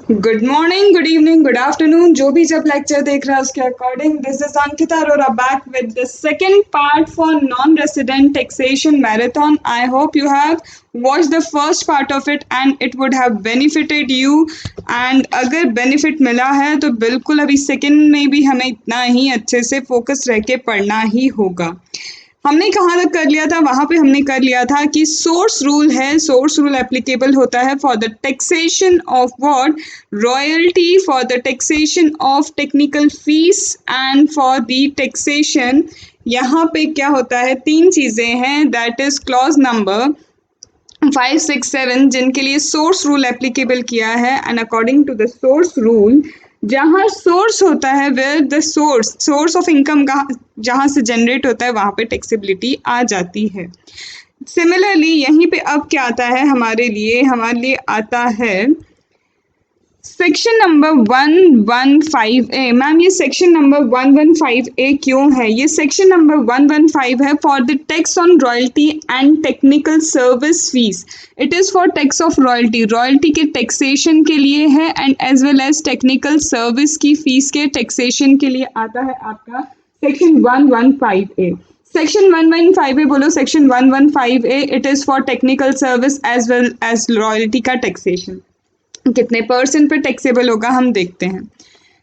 Good morning, good evening, good afternoon, जो भी जब लेक्चर देख रहा है उसके according. This is Ankita Arora back with the second part for non resident taxation marathon. I hope you have watched the first part of it and it would have benefited you. and अगर benefit मिला है तो बिल्कुल अभी second में भी हमें इतना ही अच्छे से फोकस रह के पढ़ना ही होगा. हमने कहाँ तक कर लिया था? वहां पे हमने कर लिया था कि सोर्स रूल है, सोर्स रूल एप्लीकेबल होता है for the taxation of what, royalty, for the taxation of technical fees and for the taxation. यहाँ पे क्या होता है, तीन चीजें हैं, दैट इज क्लॉज नंबर 5, 6, 7 जिनके लिए सोर्स रूल एप्लीकेबल किया है. And according to the source rule, जहाँ सोर्स होता है, where the source of income जहाँ से जनरेट होता है वहाँ पे टैक्सेबिलिटी आ जाती है. सिमिलरली यहीं पे अब क्या आता है हमारे लिए आता है सेक्शन नंबर 115A. मैम ये सेक्शन नंबर 115A क्यों है? ये सेक्शन नंबर 115 है for the tax on royalty and technical service fees. It is for tax of royalty, royalty के टैक्सेशन के लिए है and as well as technical service की फीस के टैक्सेशन के लिए आता है आपका सेक्शन 115A. सेक्शन 115A बोलो, section 115A it is for technical service as well as royalty का टैक्सेशन. कितने परसेंट पे टैक्सेबल होगा हम देखते हैं.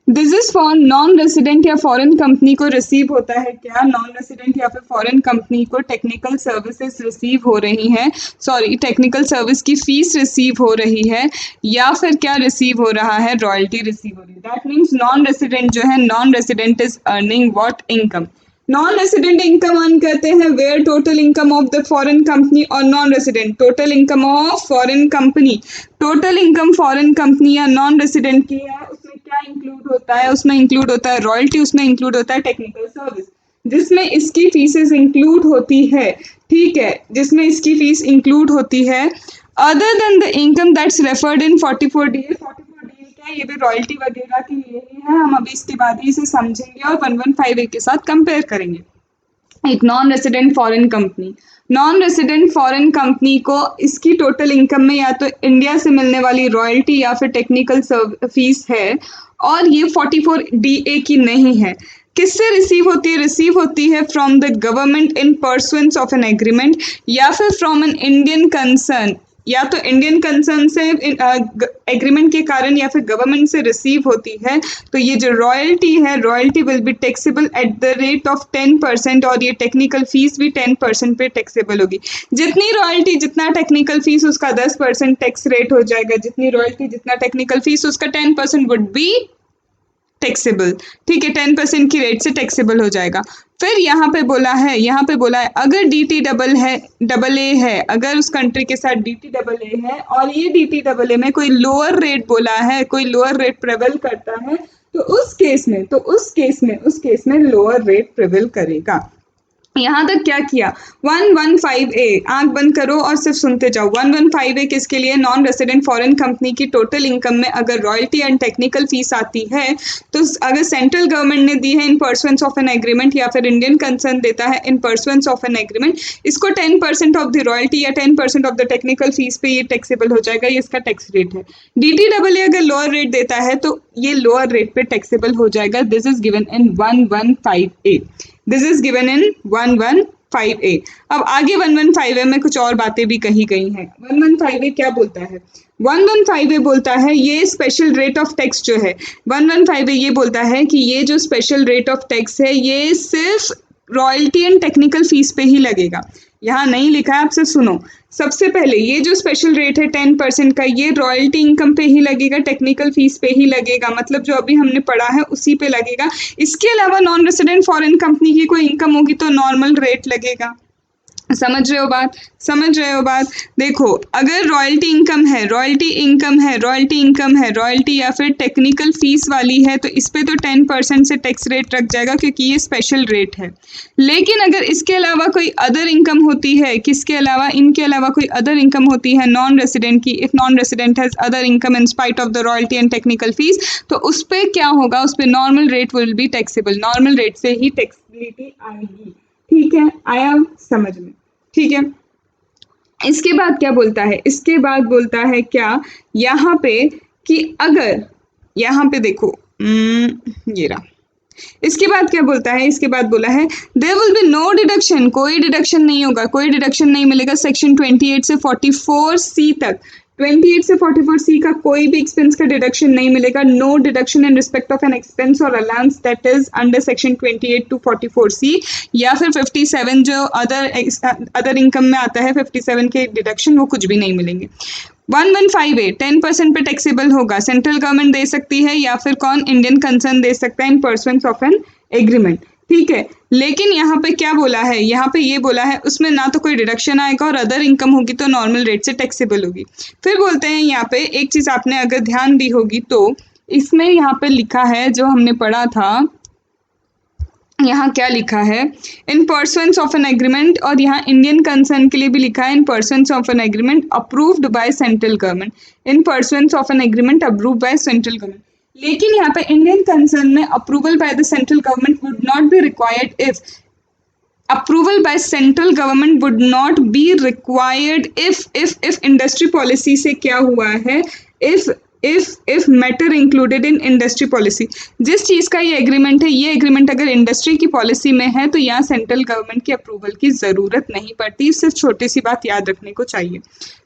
This is for non resident या फॉरेन कंपनी को रिसीव होता है क्या? नॉन रेसिडेंट या फिर फॉरेन कंपनी को टेक्निकल सर्विसेज रिसीव हो रही हैं, सॉरी टेक्निकल सर्विस की फीस रिसीव हो रही है, या फिर क्या रिसीव हो रहा है, रॉयल्टी रिसीव हो रही है. दैट मीन्स नॉन रेसिडेंट जो है, non resident is earning what, income. Non resident income earn करते हैं where total income of the foreign company, और non resident total income of foreign company. Total income foreign company या non resident की है, उसमें क्या इंक्लूड होता है? उसमें इंक्लूड होता है रॉयल्टी, उसमें इंक्लूड होता है टेक्निकल सर्विस, जिसमें इसकी फीसेस इंक्लूड होती है. ठीक है, जिसमें इसकी फीस इंक्लूड होती है. Other than the income that's referred in 44DA. 44DA क्या, ये भी रॉयल्टी वगैरह के लिए ही है. हम अभी इसके बाद ही इसे समझेंगे और 115A के साथ कंपेयर करेंगे. एक non resident foreign company, non resident foreign company को इसकी टोटल इनकम में या तो इंडिया से मिलने वाली रॉयल्टी या फिर टेक्निकल फीस है, और ये 44DA की नहीं है. किससे रिसीव होती है? रिसीव होती है from the government in pursuance of an agreement, या फिर फ्रॉम एन इंडियन कंसर्न, या तो इंडियन कंसर्न से एग्रीमेंट के कारण, या फिर गवर्नमेंट से रिसीव होती है. तो ये जो रॉयल्टी है, royalty will be taxable at the rate of 10%, और ये टेक्निकल फीस भी 10% पे टैक्सेबल होगी. जितनी रॉयल्टी जितना टेक्निकल फीस उसका 10% टैक्स रेट हो जाएगा. जितनी रॉयल्टी जितना टेक्निकल फीस उसका 10% वुड बी टैक्सेबल. ठीक है, 10% की रेट से टैक्सेबल हो जाएगा. फिर यहाँ पे बोला है अगर DT डबल ए है, अगर उस कंट्री के साथ DT डबल ए है और ये DT डबल ए में कोई लोअर रेट बोला है, कोई लोअर रेट प्रेवेल करता है, तो उस केस में लोअर रेट प्रेवेल करेगा. यहाँ तक क्या किया? 115A, आंख बंद करो और सिर्फ सुनते जाओ. 115A किसके लिए? नॉन रेसिडेंट फॉरेन कंपनी की टोटल इनकम में अगर रॉयल्टी एंड टेक्निकल फीस आती है, तो अगर सेंट्रल गवर्नमेंट ने दी है इन परसुएंस ऑफ एन एग्रीमेंट, या फिर इंडियन कंसर्न देता है इन परसुएंस ऑफ एन एग्रीमेंट, इसको 10% ऑफ द रॉयल्टी या 10% ऑफ द टेक्निकल फीस पे ये टैक्सेबल हो जाएगा. ये इसका टैक्स रेट है. DTAA अगर लोअर रेट देता है तो ये लोअर रेट पे टैक्सेबल हो जाएगा. This is given in 115A. This is given in 115A. अब आगे 115A में कुछ और बातें भी कही गई हैं. 115A क्या बोलता है? 115A बोलता है ये स्पेशल रेट ऑफ टैक्स जो है, 115A ये बोलता है कि ये जो स्पेशल रेट ऑफ टैक्स है ये सिर्फ रॉयल्टी एंड टेक्निकल फीस पे ही लगेगा. यहाँ नहीं लिखा है, आपसे सुनो. सबसे पहले ये जो स्पेशल रेट है 10% का, ये रॉयल्टी इनकम पे ही लगेगा, टेक्निकल फीस पे ही लगेगा. मतलब जो अभी हमने पढ़ा है उसी पे लगेगा. इसके अलावा नॉन रेसिडेंट फॉरेन कंपनी की कोई इनकम होगी तो नॉर्मल रेट लगेगा. समझ रहे हो बात? देखो, अगर रॉयल्टी या फिर टेक्निकल फीस वाली है तो इस पे तो 10% से टैक्स रेट रख जाएगा क्योंकि ये स्पेशल रेट है. लेकिन अगर इसके अलावा कोई अदर इनकम होती है, इनके अलावा कोई अदर इनकम होती है नॉन रेसिडेंट की, if non resident has other income in spite of the royalty and technical fees, तो उस पर क्या होगा? उस पर normal rate will be taxable. Normal rate से ही टैक्सेबिलिटी आएगी. ठीक है, आया समझ में? ठीक है. इसके बाद क्या बोलता है? इसके बाद बोलता है क्या यहाँ पे कि अगर यहाँ पे देखो ये रहा, इसके बाद क्या बोलता है, इसके बाद बोला है there will be no deduction, कोई डिडक्शन नहीं होगा, कोई डिडक्शन नहीं मिलेगा सेक्शन 28 से 44C तक। 28 से 44C का कोई भी एक्सपेंस का डिडक्शन नहीं मिलेगा। No deduction in respect of an expense और allowance that is under section 28 to 44C, या फिर 57 जो अदर इनकम में आता है 57 के डिडक्शन, वो कुछ भी नहीं मिलेंगे। 115A 10% पे टैक्सेबल होगा, सेंट्रल गवर्नमेंट दे सकती है या फिर कौन, इंडियन कंसर्न दे सकता है इन परसुएंस ऑफ एन एग्रीमेंट, ठीक है। लेकिन यहाँ पे क्या बोला है, यहाँ पे ये बोला है उसमें ना तो कोई डिडक्शन आएगा और अदर इनकम होगी तो नॉर्मल रेट से टैक्सेबल होगी। फिर बोलते हैं यहाँ पे एक चीज आपने अगर ध्यान दी होगी तो इसमें यहाँ पे लिखा है जो हमने पढ़ा था, यहाँ क्या लिखा है, इन परसुएंस ऑफ एन एग्रीमेंट, और यहाँ इंडियन कंसर्न के लिए भी लिखा है इन pursuance of an agreement approved by central government, in pursuance of an agreement approved by central government. लेकिन यहाँ पे इंडियन कंसर्न में approval by the central government would not be required if, approval by central government would not be required if industry policy से क्या हुआ है, if matter included in industry policy, जिस चीज का ये एग्रीमेंट है, ये एग्रीमेंट अगर इंडस्ट्री की पॉलिसी में है तो यहाँ सेंट्रल गवर्नमेंट की अप्रूवल की जरूरत नहीं पड़ती। सिर्फ छोटी सी बात याद रखने को चाहिए।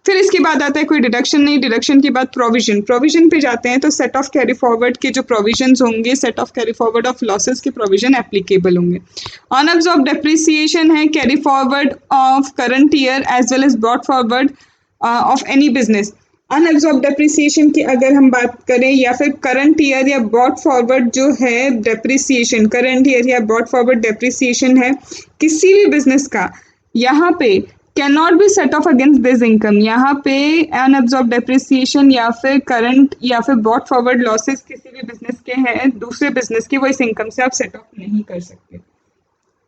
फिर इसके बाद आता है कोई डिडक्शन नहीं, डिडक्शन के बाद प्रोविजन, प्रोविजन पे जाते हैं तो सेट ऑफ कैरी फॉरवर्ड के जो प्रोविजंस होंगे, set off carry forward of losses के प्रोविजन एप्लीकेबल होंगे। अनअब्सॉर्ब डेप्रिसिएशन है carry forward of current year as well as brought forward of any business. Unabsorbed depreciation की अगर हम बात करें या फिर करंट ईयर या ब्रॉट फॉरवर्ड जो है डेप्रिसिएशन, करंट ईयर या ब्रॉट फॉरवर्ड डेप्रिसिएशन है किसी भी बिजनेस का, यहाँ पे can not be set off against this income. यहाँ पे अनअब्सॉर्ब डेप्रिसिएशन या फिर करंट या फिर ब्रॉट फॉरवर्ड लॉसेस किसी भी बिजनेस के हैं, दूसरे बिजनेस के, वो इस इनकम से आप सेट ऑफ नहीं कर सकते।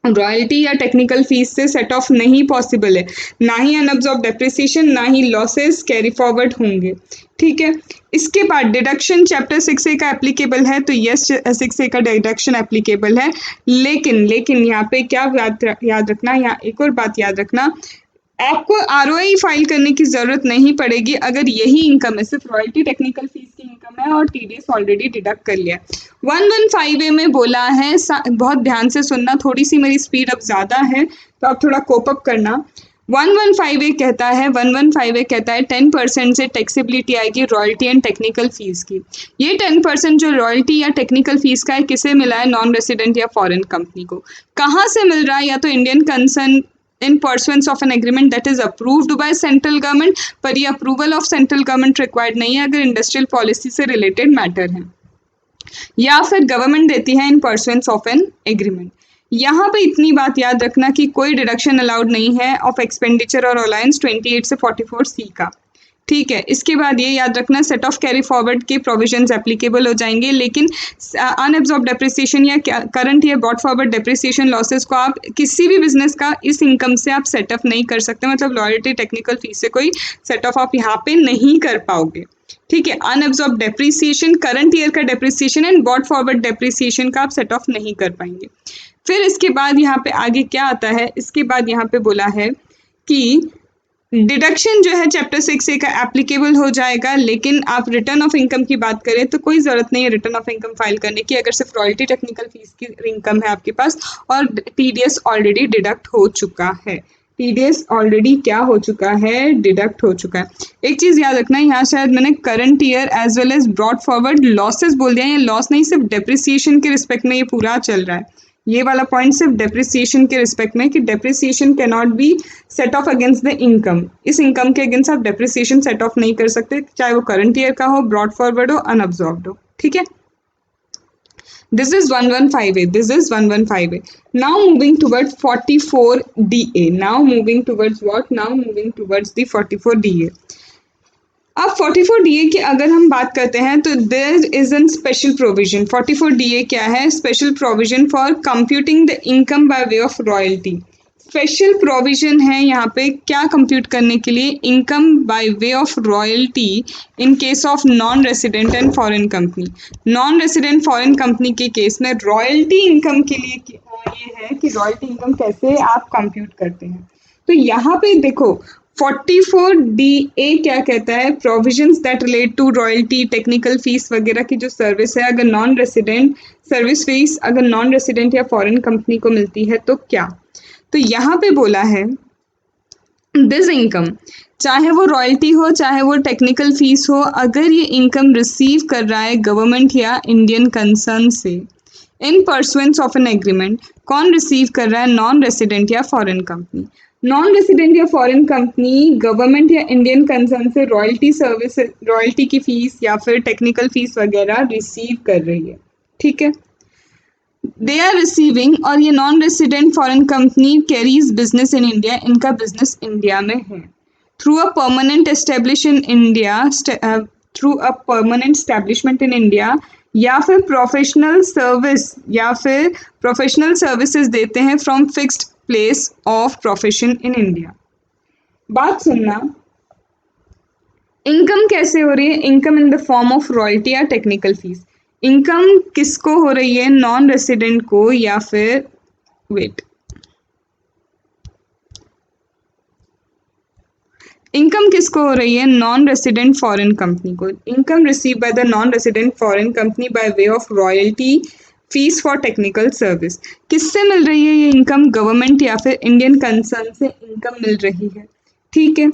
रॉयल्टी या टेक्निकल फीस से सेट ऑफ नहीं पॉसिबल है, ना ही अनअब्सॉर्ब डेप्रिसिएशन ना ही लॉसेस कैरी फॉरवर्ड होंगे, ठीक है। इसके बाद डिडक्शन चैप्टर 6A का एप्लीकेबल है तो यस 6A का डिडक्शन एप्लीकेबल है, लेकिन यहाँ पे क्या याद रखना, यहाँ एक और बात याद रखना, आपको आरओआई फाइल करने की जरूरत नहीं पड़ेगी अगर यही इनकम है, सिर्फ रॉयल्टी टेक्निकल फीस की इनकम है और टीडीएस ऑलरेडी डिडक्ट कर लिया। 115A में बोला है, बहुत ध्यान से सुनना, थोड़ी सी मेरी स्पीड अब ज्यादा है तो आप थोड़ा कोप अप करना। 115A कहता है 10% से टैक्सेबिलिटी आएगी रॉयल्टी एंड टेक्निकल फीस की। ये 10% जो रॉयल्टी या टेक्निकल फीस का है किसे मिला है, नॉन रेसिडेंट या फॉरेन कंपनी को। कहाँ से मिल रहा है, या तो Indian concern in pursuance of an agreement that is approved by central government, पर ये approval of central government required नहीं है अगर इंडस्ट्रियल पॉलिसी से रिलेटेड मैटर है, या फिर गवर्नमेंट देती है इन परसुएंस ऑफ एन एग्रीमेंट। यहाँ पे इतनी बात याद रखना कि कोई डिडक्शन अलाउड नहीं है ऑफ एक्सपेंडिचर और अलायंस 28 से 44C का, ठीक है। इसके बाद ये याद रखना सेट ऑफ कैरी फॉरवर्ड के प्रोविजंस एप्लीकेबल हो जाएंगे, लेकिन अनअब्सॉर्ब डेप्रिसिएशन या करंट या ब्रॉट फॉरवर्ड डेप्रिसिएशन लॉसेस को आप किसी भी बिजनेस का इस इनकम से आप सेट ऑफ नहीं कर सकते, मतलब लॉयल्टी टेक्निकल फीस से कोई सेट ऑफ आप यहाँ पे नहीं कर पाओगे, ठीक है। अनअब्सॉर्ब डेप्रिसिएशन, करंट ईयर का depreciation and brought forward depreciation का आप सेट ऑफ नहीं कर पाएंगे। फिर इसके बाद यहाँ पे आगे क्या आता है, इसके बाद यहाँ पे बोला है कि डिडक्शन जो है चैप्टर 6A का एप्लीकेबल हो जाएगा, लेकिन आप रिटर्न ऑफ इनकम की बात करें तो कोई ज़रूरत नहीं है रिटर्न ऑफ इनकम फाइल करने की अगर सिर्फ रॉयल्टी टेक्निकल फीस की इनकम है आपके पास और टीडीएस ऑलरेडी डिडक्ट हो चुका है। टीडीएस ऑलरेडी क्या हो चुका है, डिडक्ट हो चुका है। एक चीज़ याद रखना है, यहाँ शायद मैंने current year as well as brought forward losses बोल दिया, ये लॉस नहीं, सिर्फ डेप्रिसिएशन के रिस्पेक्ट में ये पूरा चल रहा है। ये वाला पॉइंट सिर्फ डेप्रिसिएशन के रिस्पेक्ट में कि depreciation can not be set off against the income, इस इनकम के अगेंस्ट आप डेप्रिसिएशन सेट ऑफ नहीं कर सकते, चाहे वो करंट ईयर का हो, ब्रॉड फॉरवर्ड हो, अनअब्सॉर्ब्ड हो, ठीक है। This is 115A. This is 115A. Now moving towards 44DA. Now moving towards what? Now moving towards the 44DA. अब 44DA की अगर हम बात करते हैं तो there is an special provision. 44DA क्या है? Special provision for computing the income by way of royalty. Special provision है यहाँ पे क्या कंप्यूट करने के लिए, income by way of royalty in case of non resident and foreign company. Non resident foreign company के केस में royalty income के लिए ये है कि रॉयल्टी इनकम कैसे आप कंप्यूट करते हैं। तो यहाँ पे देखो 44DA क्या कहता है, provisions that relate to royalty, technical fees वगैरह की जो सर्विस है, अगर नॉन रेसिडेंट सर्विस फीस अगर नॉन रेसिडेंट या फॉरेन कंपनी को मिलती है तो क्या। तो यहाँ पे बोला है दिस इनकम, चाहे वो रॉयल्टी हो चाहे वो टेक्निकल फीस हो, अगर ये इनकम रिसीव कर रहा है गवर्नमेंट या इंडियन कंसर्न से इन परसुएंस ऑफ एन एग्रीमेंट, कौन रिसीव कर रहा है, नॉन रेसिडेंट या फॉरेन कंपनी। नॉन रेसिडेंट या फॉरेन कंपनी गवर्नमेंट या इंडियन कंसर्न से रॉयल्टी सर्विस, रॉयल्टी की फीस या फिर टेक्निकल फीस वगैरह रिसीव कर रही है, ठीक है। दे आर रिसीविंग, और ये non resident foreign company carries business in India, इनका बिजनेस इंडिया में है through a permanent establish in India, through a permanent establishment in India, या फिर प्रोफेशनल सर्विस या फिर प्रोफेशनल सर्विसेज देते हैं from fixed place of profession in India. बात सुनना, इनकम कैसे हो रही है, income in the form of royalty या टेक्निकल फीस। इनकम किसको हो रही है, नॉन रेसिडेंट को या फिर वेट, इनकम किसको हो रही है, नॉन रेसिडेंट फॉरेन कंपनी को। Income receive by the non resident foreign company by way of royalty fees for technical service. किससे मिल रही है ये इनकम, गवर्नमेंट या फिर इंडियन कंसर्न से इनकम मिल रही है, ठीक है।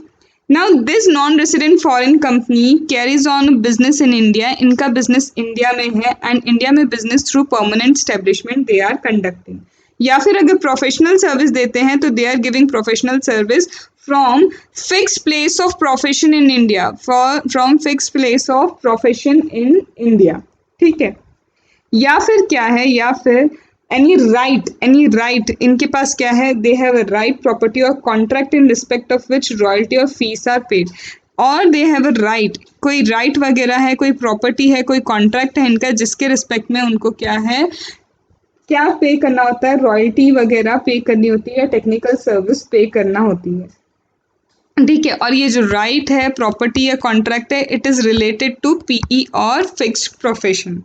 Now this non resident foreign company carries on business in India, इनका बिजनेस इंडिया में है एंड इंडिया में business through permanent establishment they are conducting. या फिर अगर प्रोफेशनल सर्विस देते हैं तो they are giving professional service from fix place of profession in India, from fix place of profession in India, ठीक है। या फिर क्या है, या फिर एनी राइट इनके पास क्या है, they have a right property और contract in respect of which royalty और फीस आर पेड, और दे हैव अ राइट, कोई राइट वगैरह है, कोई प्रॉपर्टी है, कोई कॉन्ट्रैक्ट है इनका जिसके रिस्पेक्ट में उनको क्या है, क्या पे करना होता है, रॉयल्टी वगैरह पे करनी होती है, टेक्निकल सर्विस पे करना होती है, ठीक है। और ये जो राइट है, प्रॉपर्टी या कॉन्ट्रैक्ट है, it is related to PE और fixed profession,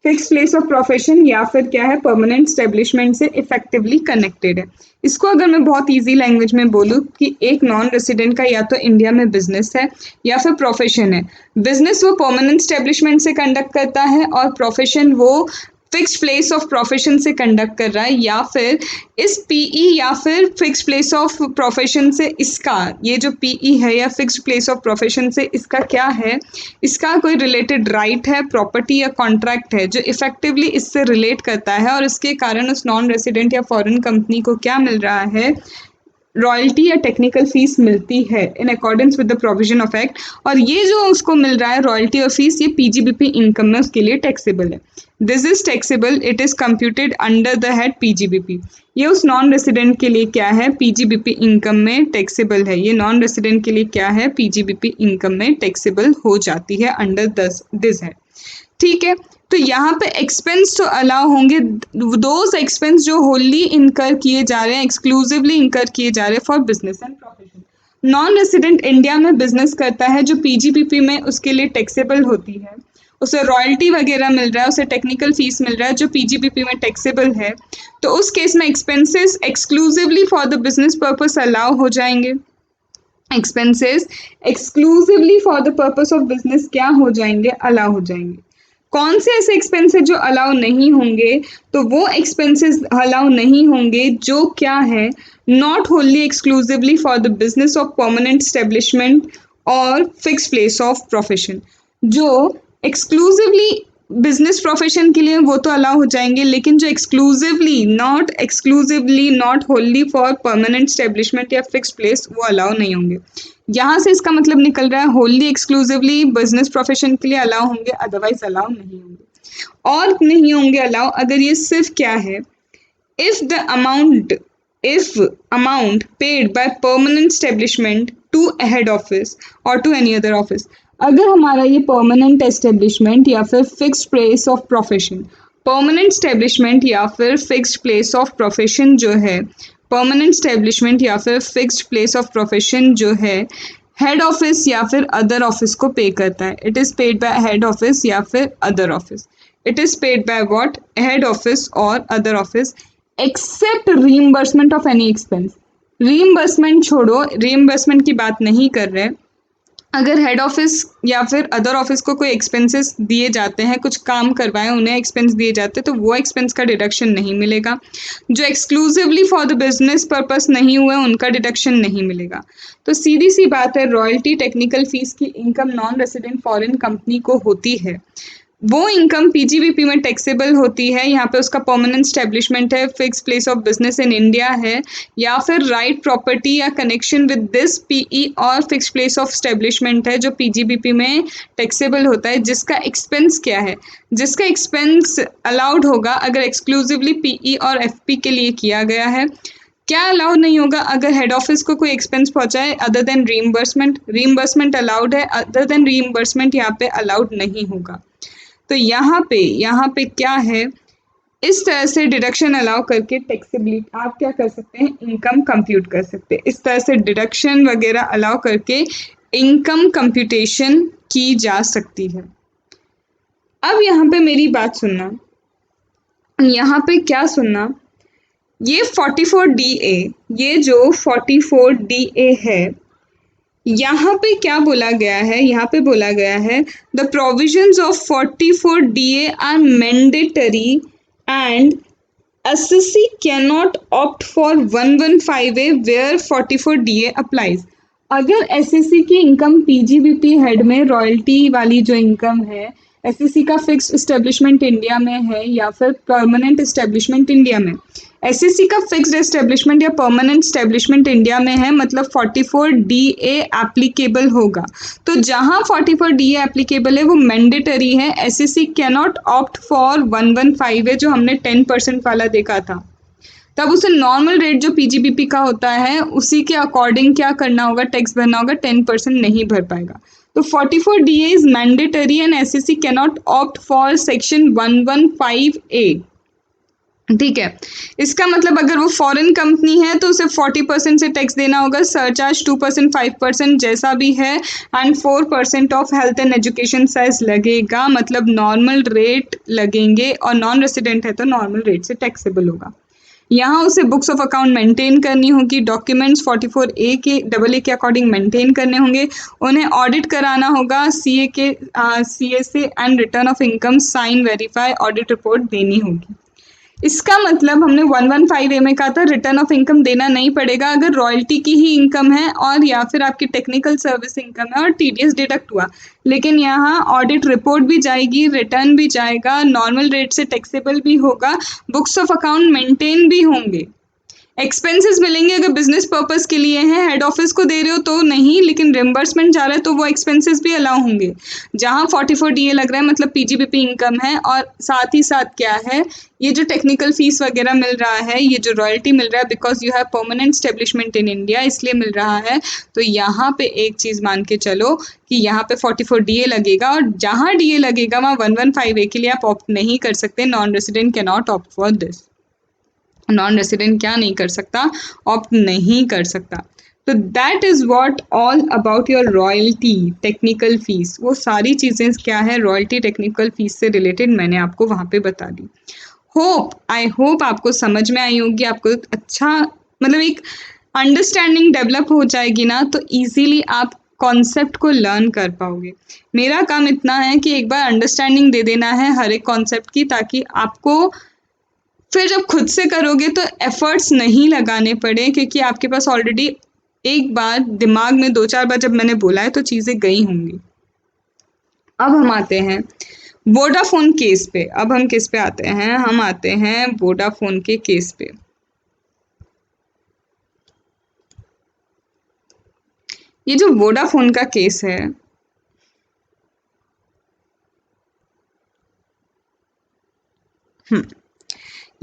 fix place of profession या फिर क्या है, परमानेंट स्टेब्लिशमेंट से इफेक्टिवली कनेक्टेड है। इसको अगर मैं बहुत इजी लैंग्वेज में बोलूँ कि एक नॉन रेसिडेंट का या तो इंडिया में बिजनेस है या फिर प्रोफेशन है। बिजनेस वो परमानेंट स्टेब्लिशमेंट से कंडक्ट करता है और प्रोफेशन वो फिक्स प्लेस ऑफ प्रोफेशन से कंडक्ट कर रहा है, या फिर इस पीई या फिर फिक्स प्लेस ऑफ प्रोफेशन से इसका, ये जो पीई है या फिक्स प्लेस ऑफ प्रोफेशन से इसका क्या है, इसका कोई रिलेटेड राइट है, प्रॉपर्टी या कॉन्ट्रैक्ट है जो इफेक्टिवली इससे रिलेट करता है, और इसके कारण उस नॉन रेसिडेंट या फॉरेन कंपनी को क्या मिल रहा है, रॉयल्टी या टेक्निकल फीस मिलती है in accordance with the provision of act. और ये जो उसको मिल रहा है रॉयल्टी और फीस, ये पीजीबीपी इनकम में उसके लिए टैक्सेबल है। This is taxable, it is computed under the head PGBP. ये उस नॉन रेसिडेंट के लिए क्या है, पीजीबीपी इनकम में टैक्सेबल है। ये नॉन रेसिडेंट के लिए क्या है, पीजीबीपी इनकम में टैक्सेबल हो जाती है अंडर दिस हेड, ठीक है। तो यहाँ पे एक्सपेंस तो अलाउ होंगे, दोज एक्सपेंस जो होली इनकर किए जा रहे हैं, एक्सक्लूसिवली इनकर किए जा रहे हैं for business and profession. Non resident India में बिजनेस करता है जो पीजीपीपी में उसके लिए टैक्सेबल होती है, उसे रॉयल्टी वगैरह मिल रहा है, उसे टेक्निकल फीस मिल रहा है जो पीजीपीपी में टैक्सेबल है, तो उस केस में expenses exclusively for the business purpose allow हो जाएंगे। Expenses exclusively for the purpose of business क्या हो जाएंगे, अलाउ हो जाएंगे। कौन से ऐसे एक्सपेंसेस जो अलाउ नहीं होंगे, तो वो एक्सपेंसेस अलाउ नहीं होंगे जो क्या है, not Holi exclusively for the business of permanent establishment और फिक्स प्लेस ऑफ प्रोफेशन। जो एक्सक्लूसिवली बिजनेस प्रोफेशन के लिए वो तो अलाउ हो जाएंगे, लेकिन जो exclusively not Holi for permanent establishment या फिक्स प्लेस, वो अलाउ नहीं होंगे। यहाँ से इसका मतलब निकल रहा है होली एक्सक्लूसिवली बिजनेस प्रोफेशन के लिए अलाउ होंगे, अदरवाइज अलाउ नहीं होंगे। और नहीं होंगे अलाउ अगर ये सिर्फ क्या है, if the amount if amount paid by permanent establishment to a head office or to any other office, अगर हमारा ये परमानेंट एस्टेब्लिशमेंट या फिर fixed place of profession, permanent establishment या फिर फिक्स्ड प्लेस ऑफ प्रोफेशन जो है, परमानेंट एस्टेब्लिशमेंट या फिर फिक्स्ड प्लेस ऑफ प्रोफेशन जो है, हेड ऑफिस या फिर अदर ऑफिस को पे करता है, it is paid by head office या फिर other office, it is paid by what, head office और other office, except reimbursement of any expense. Reimbursement छोड़ो, रीइंबर्समेंट की बात नहीं कर रहे। अगर हेड ऑफिस या फिर अदर ऑफिस को कोई एक्सपेंसेस दिए जाते हैं, कुछ काम करवाएं, उन्हें एक्सपेंस दिए जाते हैं, तो वो एक्सपेंस का डिडक्शन नहीं मिलेगा। जो exclusively for the business purpose नहीं हुए उनका डिडक्शन नहीं मिलेगा। तो सीधी सी बात है, रॉयल्टी टेक्निकल फीस की income non resident foreign company को होती है। वो इनकम पीजीबीपी में टैक्सेबल होती है। यहाँ पे उसका परमानेंट स्टेब्लिशमेंट है, fix place of business in India है, या फिर राइट प्रॉपर्टी या कनेक्शन विद दिस पीई और फिक्स प्लेस ऑफ स्टेब्लिशमेंट है जो पीजीबीपी में टैक्सेबल होता है। जिसका एक्सपेंस क्या है, जिसका एक्सपेंस अलाउड होगा अगर एक्सक्लूसिवली पीई और एफपी के लिए किया गया है। क्या अलाउड नहीं होगा, अगर हेड ऑफिस को कोई एक्सपेंस पहुंचाए other than reimbursement. Reimbursement allowed है, अदर देन रीइंबर्समेंट यहाँ पे अलाउड नहीं होगा। तो यहाँ पे क्या है, इस तरह से डिडक्शन अलाउ करके टैक्सेबिलिटी आप क्या कर सकते हैं, इनकम कंप्यूट कर सकते हैं। इस तरह से डिडक्शन वगैरह अलाउ करके इनकम कंप्यूटेशन की जा सकती है। अब यहाँ पे मेरी बात सुनना, यहाँ पे क्या सुनना, ये 44DA, ये जो 44DA है, यहाँ पे क्या बोला गया है, यहाँ पे बोला गया है the provisions of 44DA are mandatory and SSC can not opt for 115A where 44DA applies. अगर एसएससी की इनकम पीजीबीपी हेड में रॉयल्टी वाली जो इनकम है, एसएससी का फिक्स्ड एस्टेब्लिशमेंट इंडिया में है या फिर परमानेंट एस्टेब्लिशमेंट इंडिया में, एसएससी का फिक्स्ड एस्टेब्लिशमेंट या परमानेंट एस्टेब्लिशमेंट इंडिया में है, मतलब 44DA एप्लीकेबल होगा। तो जहां 44DA एप्लीकेबल है वो मैंडेटरी है। SSC can not opt for 115A जो हमने 10% वाला देखा था, तब उसे नॉर्मल रेट जो पीजीबीपी का होता है उसी के अकॉर्डिंग क्या करना होगा, टैक्स भरना होगा, 10% नहीं भर पाएगा। तो 44DA is mandatory and SSC can not opt for section 115A। ठीक है, इसका मतलब अगर वो फॉरेन कंपनी है तो उसे 40% से टैक्स देना होगा, सरचार्ज 2%, 5% जैसा भी है, and 4% of health and education cess लगेगा, मतलब नॉर्मल रेट लगेंगे, और नॉन रेसिडेंट है तो नॉर्मल रेट से टैक्सेबल होगा। यहाँ उसे बुक्स ऑफ अकाउंट मेंटेन करनी होगी, डॉक्यूमेंट्स 44A के AA के अकॉर्डिंग मेंटेन करने होंगे, उन्हें ऑडिट कराना होगा, CA से and return of income sign verify audit report देनी होगी। इसका मतलब हमने 115A में कहा था रिटर्न ऑफ इनकम देना नहीं पड़ेगा अगर रॉयल्टी की ही इनकम है और या फिर आपकी टेक्निकल सर्विस इनकम है और टीडीएस डिडक्ट हुआ। लेकिन यहाँ ऑडिट रिपोर्ट भी जाएगी, रिटर्न भी जाएगा, नॉर्मल रेट से टैक्सेबल भी होगा, बुक्स ऑफ अकाउंट मेंटेन भी होंगे, एक्सपेंसेस मिलेंगे अगर बिजनेस पर्पस के लिए है, हेड ऑफिस को दे रहे हो तो नहीं, लेकिन रिम्बर्समेंट जा रहा है तो वो एक्सपेंसेस भी अलाउ होंगे। जहां 44DA लग रहा है मतलब पीजीबीपी इनकम है, और साथ ही साथ क्या है, ये जो टेक्निकल फीस वगैरह मिल रहा है, ये जो रॉयल्टी मिल रहा है, because you have permanent establishment in India इसलिए मिल रहा है। तो यहाँ पे एक चीज मान के चलो कि यहाँ पे 44DA लगेगा, और जहां DA लगेगा वहाँ 115A के लिए आप ऑप्ट नहीं कर सकते। Non resident can not opt for this. Non resident क्या नहीं कर सकता, ऑप्ट नहीं कर सकता। तो that is what all about your royalty technical fees. वो सारी चीजें क्या है रॉयल्टी टेक्निकल फीस से रिलेटेड मैंने आपको वहां पे बता दी। आई होप आपको समझ में आई होगी, आपको अच्छा मतलब एक अंडरस्टैंडिंग डेवलप हो जाएगी ना, तो इजीली आप कॉन्सेप्ट को लर्न कर पाओगे। मेरा काम इतना है कि एक बार अंडरस्टैंडिंग दे देना है हर एक कॉन्सेप्ट की, ताकि आपको फिर जब खुद से करोगे तो एफर्ट्स नहीं लगाने पड़े, क्योंकि आपके पास ऑलरेडी एक बार दिमाग में 2-4 बार जब मैंने बोला है तो चीज़ें गई होंगी। अब हम आते हैं वोडाफोन केस पे। अब हम किस पे आते हैं, हम आते हैं वोडाफोन के केस पे। ये जो वोडाफोन का केस है,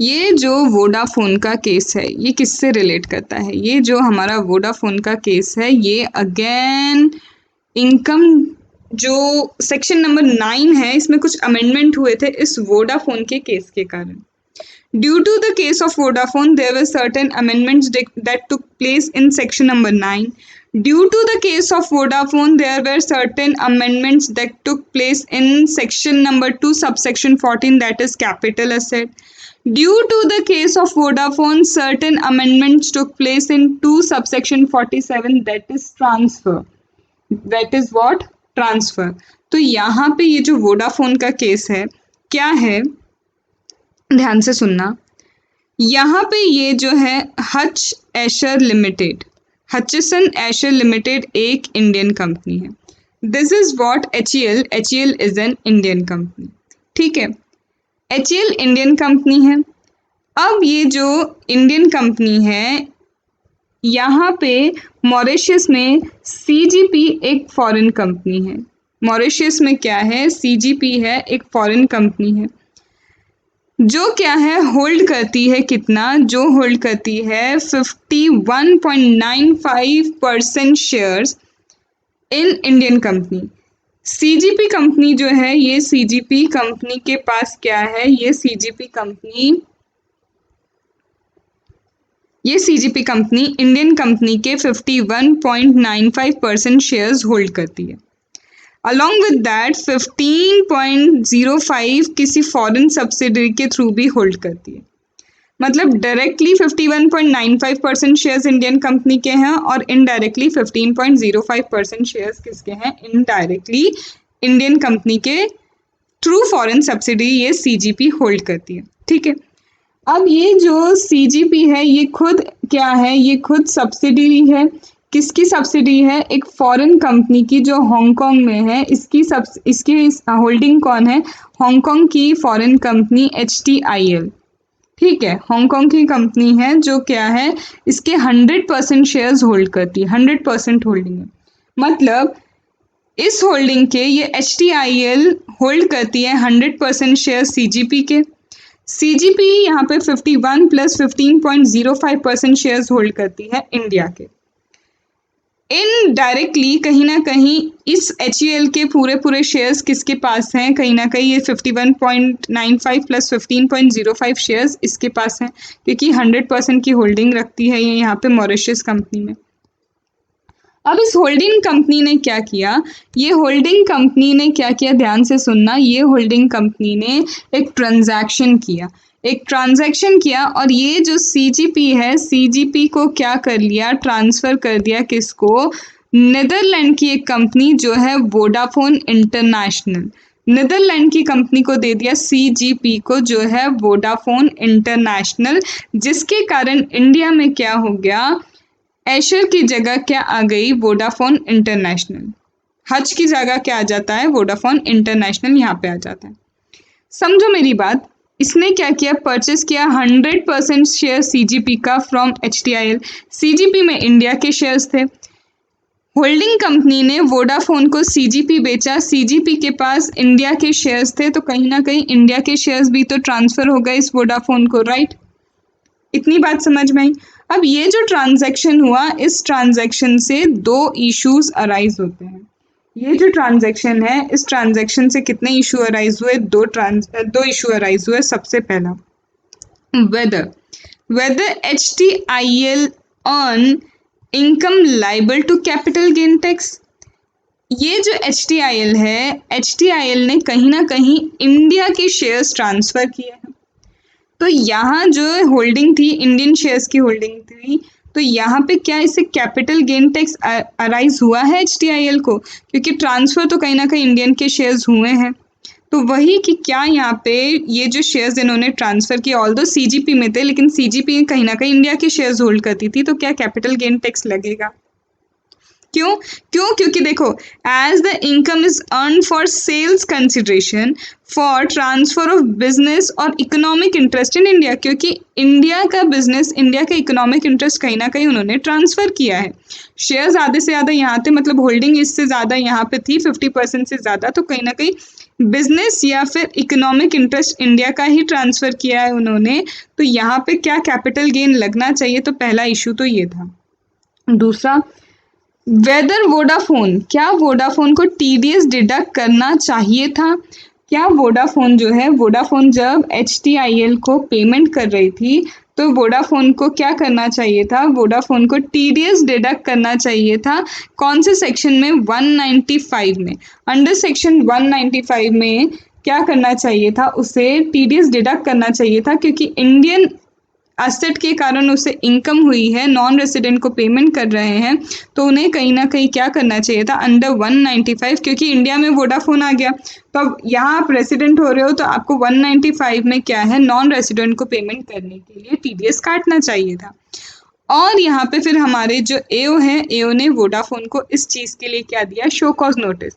ये जो वोडाफोन का केस है ये किससे रिलेट करता है, ये जो हमारा वोडाफोन का केस है ये अगेन इनकम जो सेक्शन नंबर 9 है इसमें कुछ अमेंडमेंट हुए थे इस वोडाफोन के केस के कारण। Due to the case of Vodafone, there were certain amendments that took place in section number 9. Due to the case of Vodafone, there were certain amendments that took place in section number 2, subsection 14, that is capital asset. Due to the case of Vodafone, certain amendments took place in 2 subsection 47, that is transfer. That is what? Transfer. तो यहाँ पे ये जो Vodafone का case है क्या है, ध्यान से सुनना। यहाँ पे ये जो है Hutch Asher limited, Hutchison Asher limited एक इंडियन कंपनी है। This is what HEL, HEL is an Indian company, ठीक है। HEL इंडियन कंपनी है। अब ये जो इंडियन कंपनी है, यहाँ पे मॉरिशस में CGP एक फॉरेन कंपनी है। मॉरिशस में क्या है? CGP है, एक फॉरेन कंपनी है जो क्या है, होल्ड करती है कितना? जो होल्ड करती है 51.95% shares in Indian company. CGP company जो है, ये CGP कंपनी के पास क्या है? ये CGP कंपनी इंडियन कंपनी के 51.95% शेयर्स होल्ड करती है। अलॉन्ग विद दैट 15.05 किसी फॉरेन सब्सिडरी के थ्रू भी होल्ड करती है। मतलब डायरेक्टली 51.95% शेयर्स इंडियन कंपनी के हैं और इनडायरेक्टली 15.05% शेयर्स किसके हैं? इनडायरेक्टली इंडियन कंपनी के थ्रू फॉरेन सब्सिडरी ये CGP होल्ड करती है, ठीक है। अब ये जो CGP है, ये खुद क्या है? ये खुद सब्सिडरी है। किसकी सब्सिडी है? एक फॉरेन कंपनी की जो हांगकांग में है। इसकी होल्डिंग कौन है? हांगकांग की फॉरेन कंपनी HTIL, ठीक है। हांगकांग की कंपनी है जो क्या है, इसके 100% शेयर्स होल्ड करती है। 100% होल्डिंग है, मतलब इस होल्डिंग के ये HTIL होल्ड करती है 100% शेयर CGP के। CGP यहाँ पे 51 + 15.05% शेयर्स होल्ड करती है इंडिया के। इनडायरेक्टली कहीं ना कहीं इस HEL के पूरे शेयर्स किसके पास हैं? कहीं ना कहीं ये 51.95 + 15.05 शेयर्स इसके पास हैं, क्योंकि 100% की होल्डिंग रखती है ये यहाँ पे मॉरिशस कंपनी में। अब इस होल्डिंग कंपनी ने क्या किया? ये होल्डिंग कंपनी ने क्या किया? ध्यान से सुनना। ये होल्डिंग कंपनी ने एक ट्रांजैक्शन किया और ये जो CGP है, CGP को क्या कर लिया? ट्रांसफर कर दिया किसको? नीदरलैंड की एक कंपनी जो है वोडाफोन इंटरनेशनल। नीदरलैंड की कंपनी को दे दिया CGP को, जो है वोडाफोन इंटरनेशनल, जिसके कारण इंडिया में क्या हो गया? एशर की जगह क्या आ गई? Vodafone international. हज की जगह क्या आ जाता है? वोडाफोन इंटरनेशनल यहाँ पे आ जाता है। समझो मेरी बात। इसने क्या किया? परचेस किया 100% शेयर CGP का फ्रॉम HTIL। CGP में इंडिया के शेयर्स थे। होल्डिंग कंपनी ने वोडाफोन को CGP बेचा। CGP के पास इंडिया के शेयर्स थे, तो कहीं ना कहीं इंडिया के शेयर्स भी तो ट्रांसफर हो गए इस वोडाफोन को, राइट? इतनी बात समझ में आई। अब ये जो ट्रांजैक्शन हुआ, इस ट्रांजैक्शन से 2 इश्यूज अराइज होते हैं। ये जो ट्रांजैक्शन है, इस ट्रांजैक्शन से कितने इशू अराइज हुए? 2 इशू अराइज हुए। सबसे पहला, whether HTIL earn income liable to capital gain tax। ये जो HTIL है, HTIL ने कहीं ना कहीं इंडिया के शेयर्स ट्रांसफर किए हैं। तो यहाँ जो होल्डिंग थी, इंडियन शेयर्स की होल्डिंग थी, तो यहाँ पे क्या इसे कैपिटल गेन टैक्स अराइज हुआ है HTIL को? क्योंकि ट्रांसफर तो कहीं ना कहीं इंडियन के शेयर्स हुए हैं। तो वही कि क्या यहाँ पे ये जो शेयर्स इन्होंने ट्रांसफर किए, ऑल्दो CGP में थे, लेकिन CGP कहीं ना कहीं इंडिया के शेयर्स होल्ड करती थी, तो क्या कैपिटल गेन टैक्स लगेगा? क्यों? क्योंकि देखो, as the income is earn for sales consideration for transfer of business और इकोनॉमिक इंटरेस्ट इन इंडिया, क्योंकि इंडिया का बिजनेस, इंडिया का इकोनॉमिक इंटरेस्ट कहीं ना कहीं उन्होंने ट्रांसफर किया है। शेयर्स आधे से ज़्यादा यहाँ थे, मतलब होल्डिंग इससे ज़्यादा यहाँ पे थी, 50% से ज़्यादा, तो कहीं ना कहीं बिजनेस या फिर इकोनॉमिक इंटरेस्ट इंडिया का ही ट्रांसफर किया है उन्होंने। तो यहाँ पे क्या कैपिटल गेन लगना चाहिए? तो पहला इशू तो ये था। दूसरा, वेदर वोडाफोन, क्या वोडाफोन को TDS डिडक्ट करना चाहिए था? क्या वोडाफोन जो है, वोडाफोन जब HTIL को पेमेंट कर रही थी, तो वोडाफोन को क्या करना चाहिए था? वोडाफोन को TDS डिडक्ट करना चाहिए था। कौन से सेक्शन में? 195 में। अंडर सेक्शन 195 में क्या करना चाहिए था, उसे टीडीएस डिडक्ट करना चाहिए था, क्योंकि इंडियन एसेट के कारण उसे इनकम हुई है, नॉन रेसिडेंट को पेमेंट कर रहे हैं, तो उन्हें कहीं ना कहीं क्या करना चाहिए था अंडर 195, क्योंकि इंडिया में वोडाफोन आ गया, तो अब यहाँ आप रेसिडेंट हो रहे हो तो आपको 195 में क्या है, नॉन रेसिडेंट को पेमेंट करने के लिए टीडीएस काटना चाहिए था। और यहाँ पे फिर हमारे जो एओ हैं, एओ ने वोडाफोन को इस चीज़ के लिए क्या दिया, show cause notice.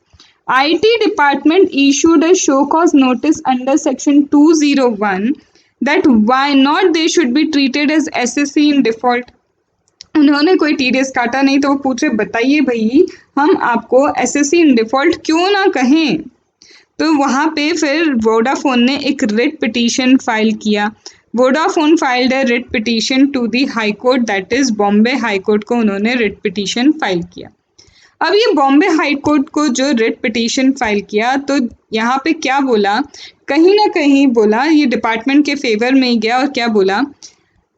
IT department issued a show cause notice under section 201 that why not they should be treated as SSC in default। उन्होंने कोई टीडीएस काटा नहीं तो वो पूछ रहे बताइए भाई हम आपको एसएससी इन डिफॉल्ट क्यों ना कहें। तो वहाँ पे फिर वोडाफोन ने एक रिट पिटीशन फाइल किया। Vodafone filed a writ petition to the high court, that is Bombay high court को उन्होंने रिट पिटीशन फाइल किया। अब ये बॉम्बे हाई कोर्ट को जो रिट पिटीशन फाइल किया तो यहाँ पे क्या बोला, कहीं ना कहीं बोला, ये डिपार्टमेंट के फेवर में ही गया और क्या बोला,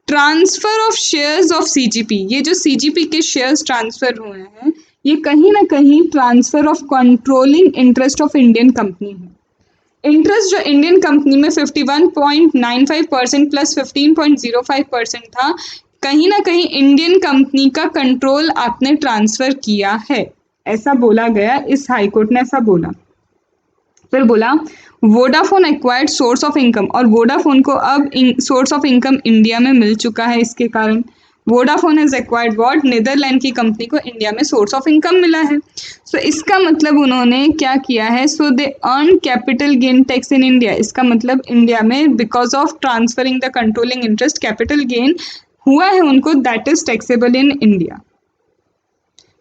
transfer of shares of CGP, ये जो सीजीपी के शेयर्स ट्रांसफर हुए हैं ये कहीं ना कहीं transfer of controlling interest of Indian company है। इंटरेस्ट जो इंडियन कंपनी में 51.95% प्लस 15.05% था, कहीं ना कहीं इंडियन कंपनी का कंट्रोल आपने ट्रांसफर किया है, ऐसा बोला गया, इस हाईकोर्ट ने ऐसा बोला। फिर बोला Vodafone acquired source of income, और वोडाफोन को अब सोर्स ऑफ इनकम इंडिया में मिल चुका है, इसके कारण Vodafone has acquired what, Netherland की कंपनी को इंडिया में सोर्स ऑफ इनकम मिला है। सो इसका मतलब उन्होंने क्या किया है, so they earn capital gain tax in India, इसका मतलब इंडिया में because of transferring the controlling interest capital gain हुआ है उनको, that is taxable in India.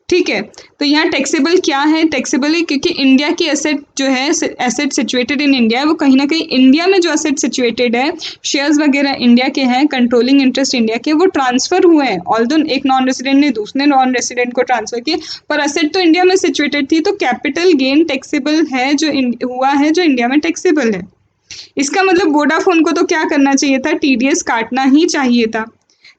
ठीक है, तो यहाँ टैक्सेबल क्या है, टैक्सेबल है क्योंकि इंडिया की एसेट जो है, एसेट सिचुएटेड इन इंडिया, वो कहीं ना कहीं इंडिया में जो एसेट सिचुएटेड है, शेयर्स वगैरह इंडिया के हैं, कंट्रोलिंग इंटरेस्ट इंडिया के, वो ट्रांसफर हुए हैं। ऑल्दो एक नॉन रेसिडेंट ने दूसरे नॉन रेसिडेंट को ट्रांसफर किए, पर एसेट तो इंडिया में सिचुएटेड थी, तो कैपिटल गेन टैक्सेबल है जो हुआ है, जो इंडिया में टैक्सेबल है। इसका मतलब वोडाफोन को तो क्या करना चाहिए था, टीडीएस काटना ही चाहिए था।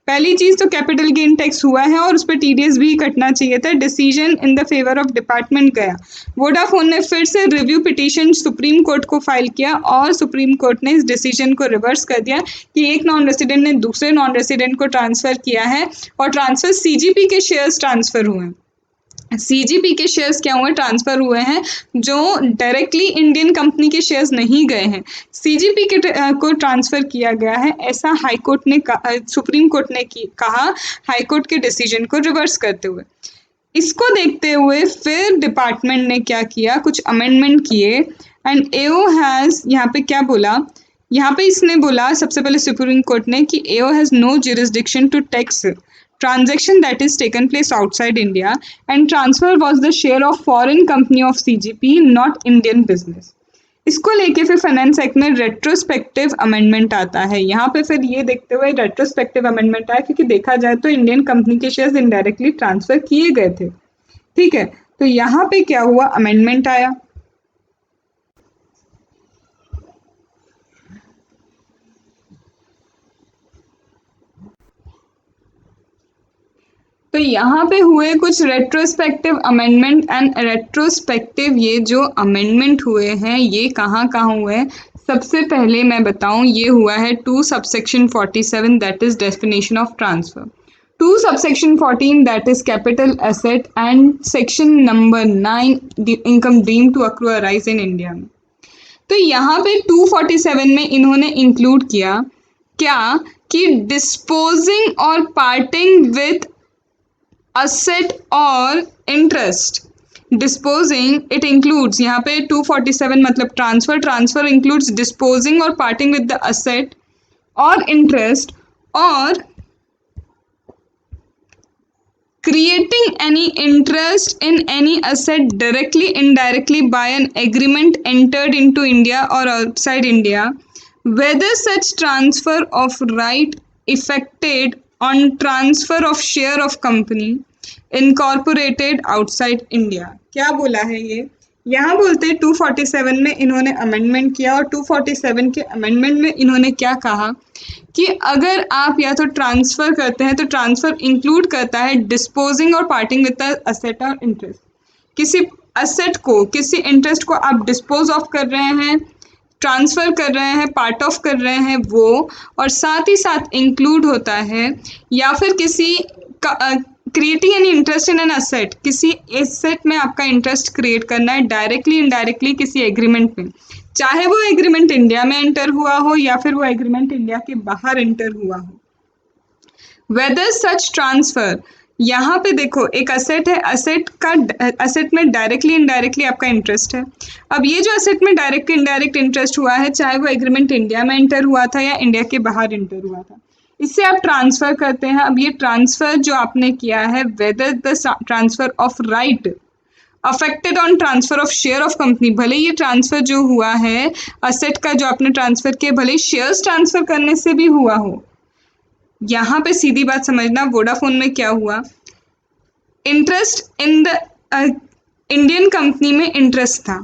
पहली चीज तो कैपिटल गेन टैक्स हुआ है और उस पर टीडीएस भी कटना चाहिए था। Decision in the favour of department गया। वोडाफोन ने फिर से रिव्यू पिटीशन सुप्रीम कोर्ट को फाइल किया और सुप्रीम कोर्ट ने इस डिसीजन को रिवर्स कर दिया कि एक नॉन रेसिडेंट ने दूसरे नॉन रेसिडेंट को ट्रांसफर किया है और ट्रांसफर सीजीपी के शेयर्स ट्रांसफर हुए हैं। सीजीपी के शेयर्स क्या हुए, ट्रांसफर हुए हैं, जो डायरेक्टली इंडियन कंपनी के शेयर्स नहीं गए हैं, सीजीपी के को ट्रांसफर किया गया है, ऐसा हाई कोर्ट ने सुप्रीम कोर्ट ने कहा हाई कोर्ट के डिसीजन को रिवर्स करते हुए। इसको देखते हुए फिर डिपार्टमेंट ने क्या किया, कुछ अमेंडमेंट किए एंड एओ हैज, यहाँ पे क्या बोला, यहाँ पे इसने बोला सबसे पहले सुप्रीम कोर्ट ने कि AO has no jurisdiction to tax transaction that is taken place outside India and transfer was the share of foreign company of CGP, not Indian business। इसको लेके फिर फाइनेंस एक्ट में रेट्रोस्पेक्टिव अमेंडमेंट आता है। यहाँ पे फिर ये देखते हुए रेट्रोस्पेक्टिव अमेंडमेंट आया क्योंकि देखा जाए तो इंडियन कंपनी के शेयर्स इनडायरेक्टली ट्रांसफर किए गए थे। ठीक है, तो यहाँ पे क्या हुआ, अमेंडमेंट आया। तो यहाँ पे हुए कुछ रेट्रोस्पेक्टिव अमेंडमेंट एंड रेट्रोस्पेक्टिव, ये जो अमेंडमेंट हुए हैं ये कहाँ कहाँ हुए हैं, सबसे पहले मैं बताऊँ ये हुआ है 2 subsection 47 that is definition of transfer, 2 subsection 14 that is capital asset and section number 9 income deemed to accrue arise in India में। तो यहाँ पे 247 में इन्होंने इंक्लूड किया क्या कि डिस्पोजिंग और पार्टिंग विथ asset और interest। disposing it includes, यहाँ पे 247 मतलब ट्रांसफर includes disposing और parting with the asset और interest और creating any interest in any asset directly indirectly by an agreement entered into India or outside India, whether such transfer of right effected on transfer of share of company incorporated outside India. क्या बोला है ये, यहाँ बोलते हैं 247 में इन्होंने amendment किया और 247 के अमेंडमेंट में इन्होंने क्या कहा कि अगर आप या तो ट्रांसफ़र करते हैं तो ट्रांसफ़र इंक्लूड करता है डिस्पोजिंग और पार्टिंग विद द असेट और इंटरेस्ट। किसी असेट को, किसी इंटरेस्ट को आप डिस्पोज ऑफ कर रहे हैं ट्रांसफ़र कर रहे हैं, पार्ट ऑफ कर रहे हैं वो, और साथ ही साथ इंक्लूड होता है, या फिर किसी creating any interest in an asset, किसी एसेट में आपका इंटरेस्ट क्रिएट करना है डायरेक्टली इनडायरेक्टली किसी एग्रीमेंट में, चाहे वो एग्रीमेंट इंडिया में एंटर हुआ हो या फिर वो एग्रीमेंट इंडिया के बाहर एंटर हुआ हो। वेदर सच ट्रांसफर, यहाँ पे देखो एक असेट है, असेट में डायरेक्टली इनडायरेक्टली आपका इंटरेस्ट है। अब ये जो असेट में डायरेक्ट इनडायरेक्ट इंटरेस्ट हुआ है, चाहे वो एग्रीमेंट इंडिया में एंटर हुआ था या इंडिया के बाहर एंटर हुआ था, इससे आप ट्रांसफर करते हैं। अब ये ट्रांसफर जो आपने किया है, whether the transfer of right affected on transfer of share of company, भले ये ट्रांसफर जो हुआ है असेट का जो आपने ट्रांसफर किया, भले शेयर्स ट्रांसफर करने से भी हुआ हो। यहाँ पे सीधी बात समझना, वोडाफोन में क्या हुआ, interest in the Indian company में इंटरेस्ट था,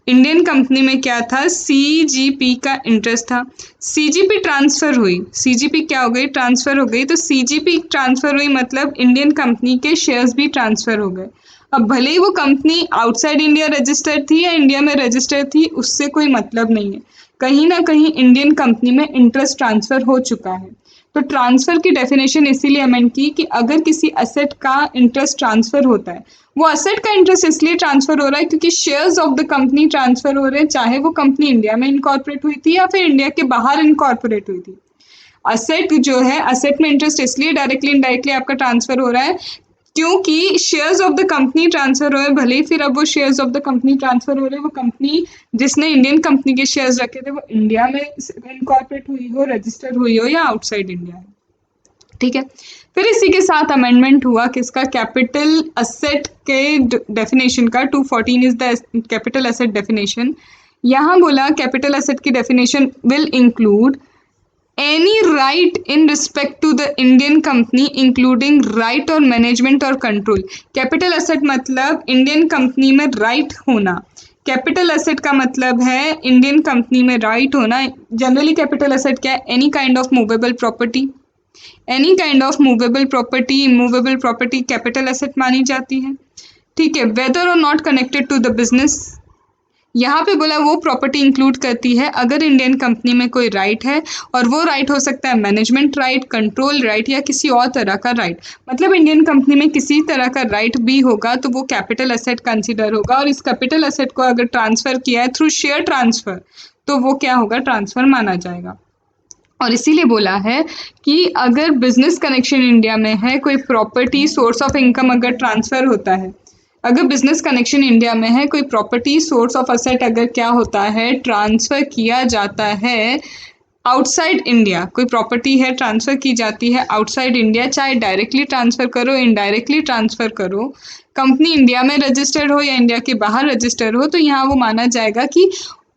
इंडियन कंपनी में क्या था, सीजीपी का इंटरेस्ट था, सीजीपी ट्रांसफर हुई, सीजीपी क्या हो गई, ट्रांसफर हो गई, तो सीजीपी ट्रांसफर हुई मतलब इंडियन कंपनी के शेयर्स भी ट्रांसफर हो गए। अब भले ही वो कंपनी आउटसाइड इंडिया रजिस्टर्ड थी या इंडिया में रजिस्टर्ड थी, उससे कोई मतलब नहीं है, कहीं ना कहीं इंडियन कंपनी में इंटरेस्ट ट्रांसफर हो चुका है। तो ट्रांसफर की डेफिनेशन इसीलिए अमेंड की कि अगर किसी असेट का इंटरेस्ट ट्रांसफर होता है, वो असेट का इंटरेस्ट इसलिए ट्रांसफर हो रहा है क्योंकि shares of the company transfer हो रहे हैं, चाहे वो कंपनी इंडिया में इनकॉर्पोरेट हुई थी या फिर इंडिया के बाहर इनकॉर्पोरेट हुई थी। असेट जो है, असेट में इंटरेस्ट इसलिए डायरेक्टली इनडायरेक्टली आपका ट्रांसफर हो रहा है क्योंकि shares of the company transfer हो रहे, भले ही फिर अब वो shares of the company transfer हो रहे, वो कंपनी जिसने इंडियन कंपनी के शेयर्स रखे थे वो इंडिया में इनकॉर्पोरेट हुई हो, रजिस्टर्ड हुई हो या आउटसाइड इंडिया है। ठीक है, फिर इसी के साथ अमेंडमेंट हुआ किसका, कैपिटल असेट के डेफिनेशन का। 214 is the capital asset definition. यहाँ बोला कैपिटल एसेट की definition will include any right in respect to the Indian company including right और मैनेजमेंट और कंट्रोल। कैपिटल एसेट मतलब इंडियन कंपनी में राइट होना, कैपिटल एसेट का मतलब है इंडियन कंपनी में राइट होना। जनरली कैपिटल एसेट क्या है, any kind of movable property, any kind of movable property, immovable property capital asset मानी जाती है। ठीक है, वेदर और not connected to the business, यहाँ पे बोला वो प्रॉपर्टी इंक्लूड करती है अगर इंडियन कंपनी में कोई राइट है, और वो राइट हो सकता है मैनेजमेंट राइट, कंट्रोल राइट या किसी और तरह का राइट। मतलब इंडियन कंपनी में किसी तरह का राइट भी होगा तो वो कैपिटल एसेट कंसिडर होगा, और इस कैपिटल एसेट को अगर ट्रांसफर किया है थ्रू शेयर ट्रांसफर तो वो क्या होगा, ट्रांसफर माना जाएगा। और इसीलिए बोला है कि अगर बिजनेस कनेक्शन इंडिया में है, कोई प्रॉपर्टी सोर्स ऑफ इनकम अगर ट्रांसफर होता है, अगर बिजनेस कनेक्शन इंडिया में है, कोई प्रॉपर्टी सोर्स ऑफ असेट अगर क्या होता है, ट्रांसफर किया जाता है आउटसाइड इंडिया, कोई प्रॉपर्टी है ट्रांसफर की जाती है आउटसाइड इंडिया, चाहे डायरेक्टली ट्रांसफर करो इनडायरेक्टली ट्रांसफर करो, कंपनी इंडिया में रजिस्टर्ड हो या इंडिया के बाहर रजिस्टर्ड हो, तो यहाँ वो माना जाएगा कि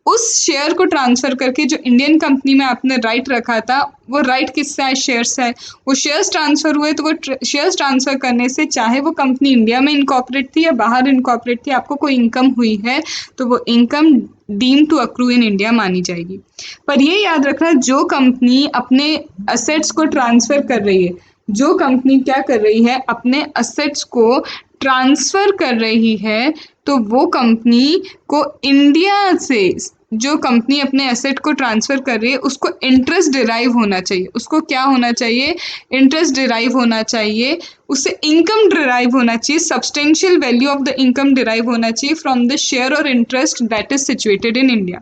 उस शेयर को ट्रांसफर करके जो इंडियन कंपनी में आपने राइट रखा था, वो राइट किससे है, शेयर से है, वो शेयर्स ट्रांसफर हुए, तो वो शेयर्स ट्रांसफर करने से चाहे वो कंपनी इंडिया में इनकॉर्पोरेट थी या बाहर इनकॉर्पोरेट थी, आपको कोई इनकम हुई है तो वो income deem to accrue in India मानी जाएगी। पर ये याद रखना, जो कंपनी अपने असेट्स को ट्रांसफर कर रही है, जो कंपनी क्या कर रही है, अपने असेट्स को ट्रांसफर कर रही है, तो वो कंपनी को इंडिया से, जो कंपनी अपने एसेट को ट्रांसफर कर रही है उसको इंटरेस्ट डिराइव होना चाहिए, उसको क्या होना चाहिए, इंटरेस्ट डिराइव होना चाहिए, उससे इनकम डिराइव होना चाहिए, substantial value of the income derive होना चाहिए फ्रॉम द शेयर और interest that is situated in India.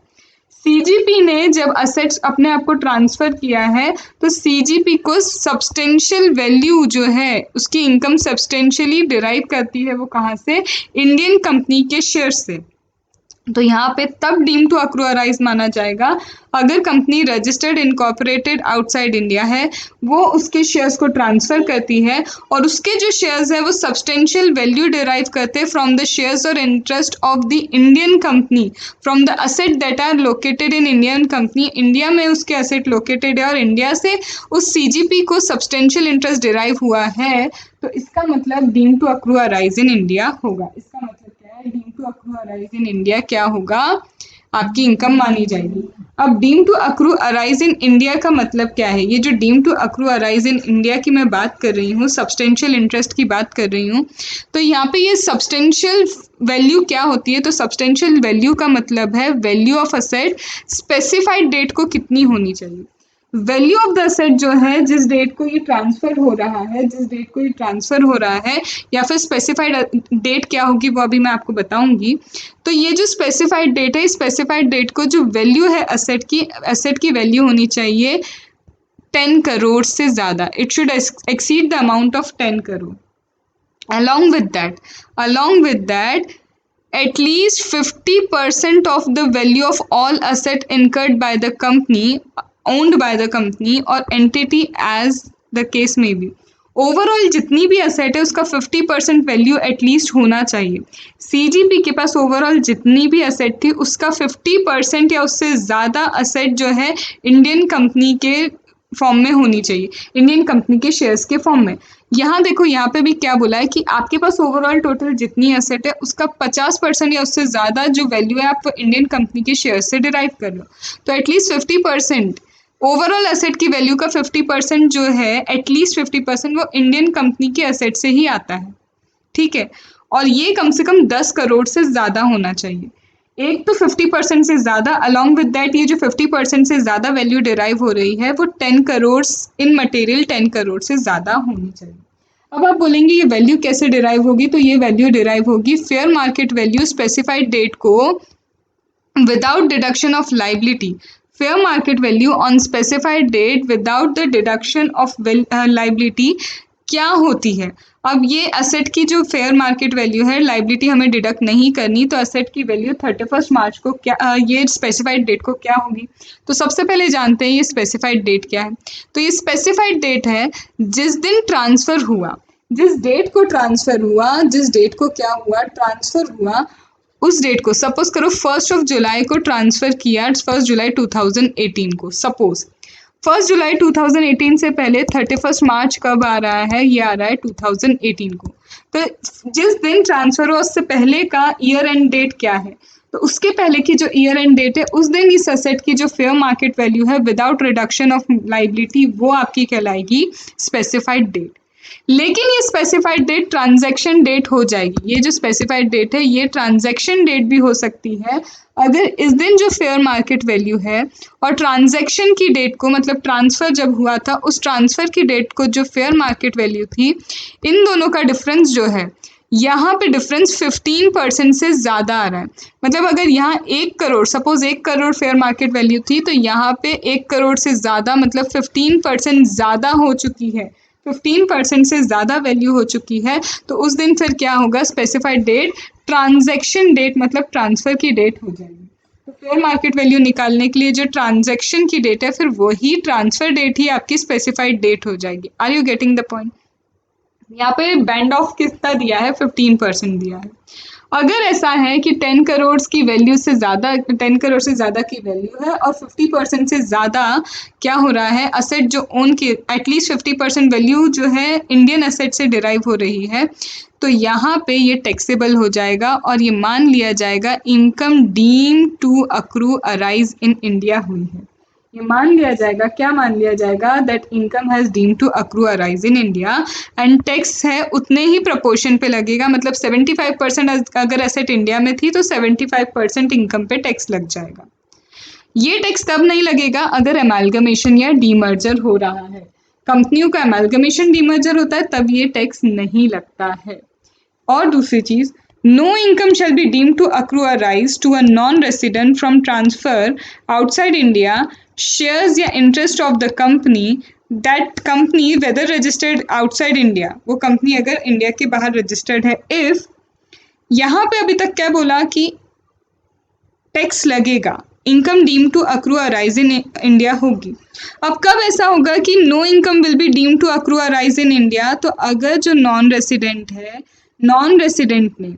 CGP ने जब असेट्स अपने आप को ट्रांसफर किया है तो सीजीपी को सब्सटेंशियल वैल्यू जो है उसकी इनकम सब्सटेंशियली डिराइव करती है, वो कहाँ से, इंडियन कंपनी के शेयर से। तो यहाँ पे तब डीम टू अक्रू अराइज माना जाएगा अगर company registered incorporated outside India है, वो उसके शेयर्स को ट्रांसफर करती है और उसके जो शेयर्स है वो सब्सटेंशियल वैल्यू डिराइव करते हैं फ्रॉम द शेयर्स और interest of the Indian company from the asset that are located in Indian company. India में उसके असेट लोकेटेड है और इंडिया से उस सीजीपी को सब्सटेंशियल इंटरेस्ट डिराइव हुआ है, तो इसका मतलब deem to accrue arise in India होगा। इसका मतलब क्या है, deem to accrue arise in India क्या होगा, आपकी इनकम मानी जाएगी। अब deem to accrue arise in India का मतलब क्या है? ये जो deem to accrue arise in India की मैं बात कर रही हूँ, सब्सटेंशियल इंटरेस्ट की बात कर रही हूँ, तो यहाँ पे ये सब्सटेंशियल वैल्यू क्या होती है? तो सब्सटेंशियल वैल्यू का मतलब है value of asset specified date को कितनी होनी चाहिए। वैल्यू ऑफ द असेट जो है, जिस डेट को ये ट्रांसफर हो रहा है, जिस डेट को ये ट्रांसफर हो रहा है, या फिर स्पेसिफाइड डेट क्या होगी वो अभी मैं आपको बताऊंगी। तो ये जो स्पेसिफाइड डेट है, स्पेसिफाइड डेट को जो वैल्यू है असेट की वैल्यू होनी चाहिए 10 करोड़ से ज़्यादा। It should exceed the amount of 10 crore. along with that along with that at least 50% of the value of all asset incurred by the company, owned by the company or entity as the case may be। Overall जितनी भी asset है उसका 50% value at least होना चाहिए। CGP के पास overall जितनी भी asset थी उसका 50% या उससे ज़्यादा असेट जो है इंडियन कंपनी के फॉर्म में होनी चाहिए, इंडियन कंपनी के शेयर्स के फॉर्म में। यहाँ देखो, यहाँ पे भी क्या बोला है कि आपके पास ओवरऑल टोटल जितनी एसेट है उसका 50% या उससे ज़्यादा जो वैल्यू है आप इंडियन कंपनी के शेयर से डिराइव कर लो। तो एटलीस्ट 50%, ओवरऑल एसेट की वैल्यू का 50% जो है, एटलीस्ट 50% वो इंडियन कंपनी के एसेट से ही आता है। ठीक है, और ये कम से कम 10 करोड़ से ज़्यादा होना चाहिए। एक तो 50% से ज़्यादा, अलॉन्ग विद दैट ये जो 50% से ज़्यादा वैल्यू डिराइव हो रही है वो 10 करोड़ इन मटेरियल 10 करोड़ से ज़्यादा होनी चाहिए। अब आप बोलेंगे ये वैल्यू कैसे डिराइव होगी? तो ये वैल्यू डिराइव होगी fair market value specified date को without deduction of liability। fair market value on specified date without the deduction of liability क्या होती है? अब ये असेट की जो फेयर मार्केट वैल्यू है, लाइबिलिटी हमें डिडक्ट नहीं करनी, तो असेट की वैल्यू 31 मार्च को क्या ये स्पेसिफाइड डेट को क्या होगी? तो सबसे पहले जानते हैं ये स्पेसिफाइड डेट क्या है। तो ये स्पेसिफाइड डेट है जिस दिन ट्रांसफर हुआ, जिस डेट को ट्रांसफर हुआ, जिस डेट को क्या हुआ, ट्रांसफर हुआ, उस डेट को सपोज करो 1 जुलाई को ट्रांसफर किया, 1 जुलाई 2018 को। सपोज 1 जुलाई 2018 से पहले 31 मार्च कब आ रहा है? ये आ रहा है 2018 को। तो जिस दिन ट्रांसफर हुआ उससे पहले का ईयर एंड डेट क्या है? तो उसके पहले की जो ईयर एंड डेट है उस दिन इस असेट की जो फेयर मार्केट वैल्यू है विदाउट रिडक्शन ऑफ लाइबिलिटी वो आपकी कहलाएगी स्पेसिफाइड डेट। लेकिन ये स्पेसिफाइड डेट ट्रांजैक्शन डेट हो जाएगी। ये जो स्पेसिफाइड डेट है ये ट्रांजैक्शन डेट भी हो सकती है अगर इस दिन जो फेयर मार्केट वैल्यू है और ट्रांजैक्शन की डेट को, मतलब ट्रांसफ़र जब हुआ था उस ट्रांसफ़र की डेट को जो फेयर मार्केट वैल्यू थी, इन दोनों का डिफरेंस जो है, यहाँ पे डिफरेंस 15% से ज़्यादा आ रहा है। मतलब अगर यहाँ 1 crore, suppose 1 crore fair market value थी, तो यहाँ पे 1 करोड़ से ज़्यादा, मतलब 15% ज़्यादा हो चुकी है, 15% से ज़्यादा वैल्यू हो चुकी है। तो उस दिन फिर क्या होगा? स्पेसिफाइड डेट ट्रांजैक्शन डेट, मतलब ट्रांसफ़र की डेट हो जाएगी। तो फेयर मार्केट वैल्यू निकालने के लिए जो ट्रांजैक्शन की डेट है फिर वही ट्रांसफ़र डेट ही आपकी स्पेसिफाइड डेट हो जाएगी। Are you getting the point? यहाँ पे बैंड ऑफ कितना दिया है? 15% दिया है। अगर ऐसा है कि 10 करोड़ की वैल्यू से ज़्यादा, 10 करोड़ से ज़्यादा की वैल्यू है और 50% से ज़्यादा क्या हो रहा है, असेट जो ओन की एटलीस्ट 50% वैल्यू जो है इंडियन असेट से डिराइव हो रही है, तो यहाँ पे ये टैक्सेबल हो जाएगा और ये मान लिया जाएगा income deem to accrue arise in India हुई है। ये मान लिया जाएगा, क्या मान लिया जाएगा? That income has deem to accrue arise in India and tax है उतने ही प्रपोर्शन पे लगेगा। मतलब 75% अगर एसेट इंडिया में थी तो 75% इनकम पे टैक्स लग जाएगा। ये टैक्स तब नहीं लगेगा अगर एमालगमेशन या डीमर्जर हो रहा है। कंपनियों का एमालगमेशन डीमर्जर होता है तब ये टैक्स नहीं लगता है। और दूसरी चीज़, no income shall be deemed to accrue arise to a non resident from transfer outside India shares या interest of the company, that company whether registered outside India, वो कंपनी अगर इंडिया के बाहर रजिस्टर्ड है। If यहाँ पे अभी तक क्या बोला कि टैक्स लगेगा, income deem to accrue arise in India होगी। अब कब ऐसा होगा कि no income will be deem to accrue arise in India? तो अगर जो नॉन रेसिडेंट है, नॉन रेसिडेंट ने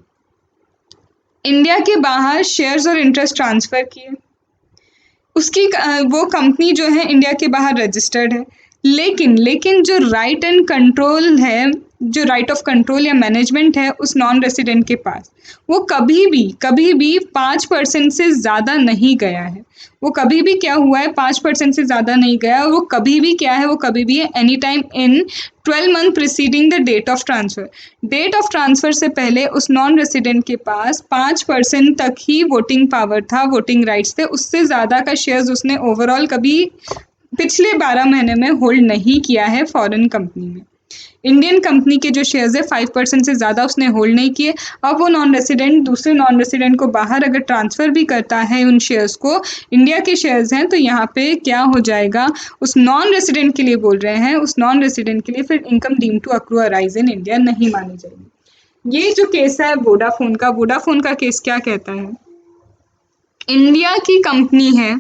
इंडिया के बाहर शेयर्स और इंटरेस्ट ट्रांसफ़र किए, उसकी वो कंपनी जो है इंडिया के बाहर रजिस्टर्ड है, लेकिन जो राइट एंड कंट्रोल है जो राइट ऑफ कंट्रोल या मैनेजमेंट है उस नॉन रेसिडेंट के पास, वो कभी भी 5% से ज़्यादा नहीं गया है। वो कभी भी क्या हुआ है, 5% से ज़्यादा नहीं गया, और वो कभी भी क्या है, वो कभी भी है any time in 12 month preceding the date of transfer. Date of transfer से पहले उस नॉन रेसिडेंट के पास 5% तक ही वोटिंग पावर था, वोटिंग राइट्स थे, उससे ज़्यादा का शेयर्स उसने ओवरऑल कभी पिछले 12 महीने में होल्ड नहीं किया है फॉरेन कंपनी में। इंडियन कंपनी के जो शेयर्स है 5% से ज़्यादा उसने होल्ड नहीं किए। अब वो नॉन रेसिडेंट दूसरे नॉन रेसिडेंट को बाहर अगर ट्रांसफ़र भी करता है उन शेयर्स को, इंडिया के शेयर्स हैं, तो यहाँ पे क्या हो जाएगा, उस नॉन रेसिडेंट के लिए बोल रहे हैं, उस नॉन रेसिडेंट के लिए फिर income deem to accrue arise in India नहीं मानी जाएगी। ये जो केस है वोडाफोन का केस क्या कहता है, इंडिया की कंपनी है,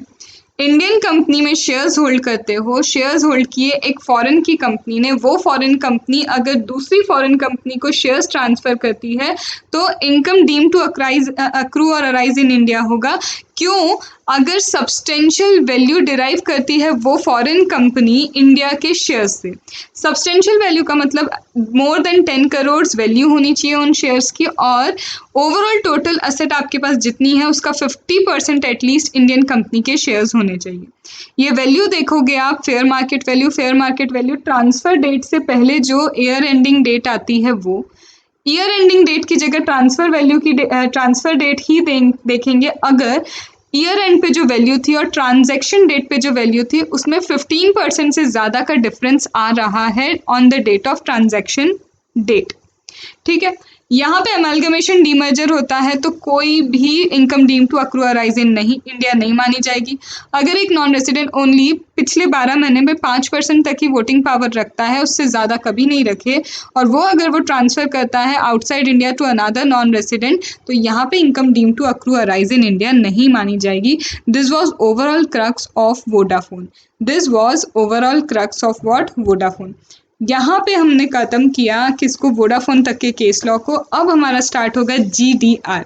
इंडियन कंपनी में शेयर्स होल्ड करते हो, शेयर्स होल्ड किए एक फॉरेन की कंपनी ने, वो फॉरेन कंपनी अगर दूसरी फॉरेन कंपनी को शेयर्स ट्रांसफ़र करती है तो इनकम डीम टू अक्रू और अराइज इन इंडिया होगा। क्यों? अगर सब्सटेंशियल वैल्यू डिराइव करती है वो फॉरेन कंपनी इंडिया के शेयर्स से। सब्सटेंशियल वैल्यू का मतलब मोर देन 10 करोड़ वैल्यू होनी चाहिए उन शेयर्स की, और ओवरऑल टोटल असेट आपके पास जितनी है उसका 50% एटलीस्ट इंडियन कंपनी के शेयर्स होने चाहिए। ये वैल्यू देखोगे आप, fair market value transfer date से पहले जो ईयर एंडिंग डेट आती है, वो ईयर एंडिंग डेट की जगह ट्रांसफ़र वैल्यू की ट्रांसफ़र डेट ही देखेंगे अगर ईयर एंड पे जो वैल्यू थी और ट्रांजैक्शन डेट पे जो वैल्यू थी उसमें 15% से ज़्यादा का डिफरेंस आ रहा है on the date of transaction date. ठीक है, यहाँ पे अमेलगमेशन डीमर्जर होता है तो कोई भी income deem to accrue arise in नहीं इंडिया नहीं मानी जाएगी। अगर एक नॉन रेसिडेंट ओनली पिछले 12 महीने में 5% तक ही वोटिंग पावर रखता है, उससे ज़्यादा कभी नहीं रखे, और वो अगर वो ट्रांसफ़र करता है outside India to another non resident, तो यहाँ पे income deem to accrue arise in India नहीं मानी जाएगी। This was overall crux of Vodafone. Vodafone. यहाँ पे हमने खत्म किया किसको, वोडाफोन तक के केस लॉ को। अब हमारा स्टार्ट होगा GDR।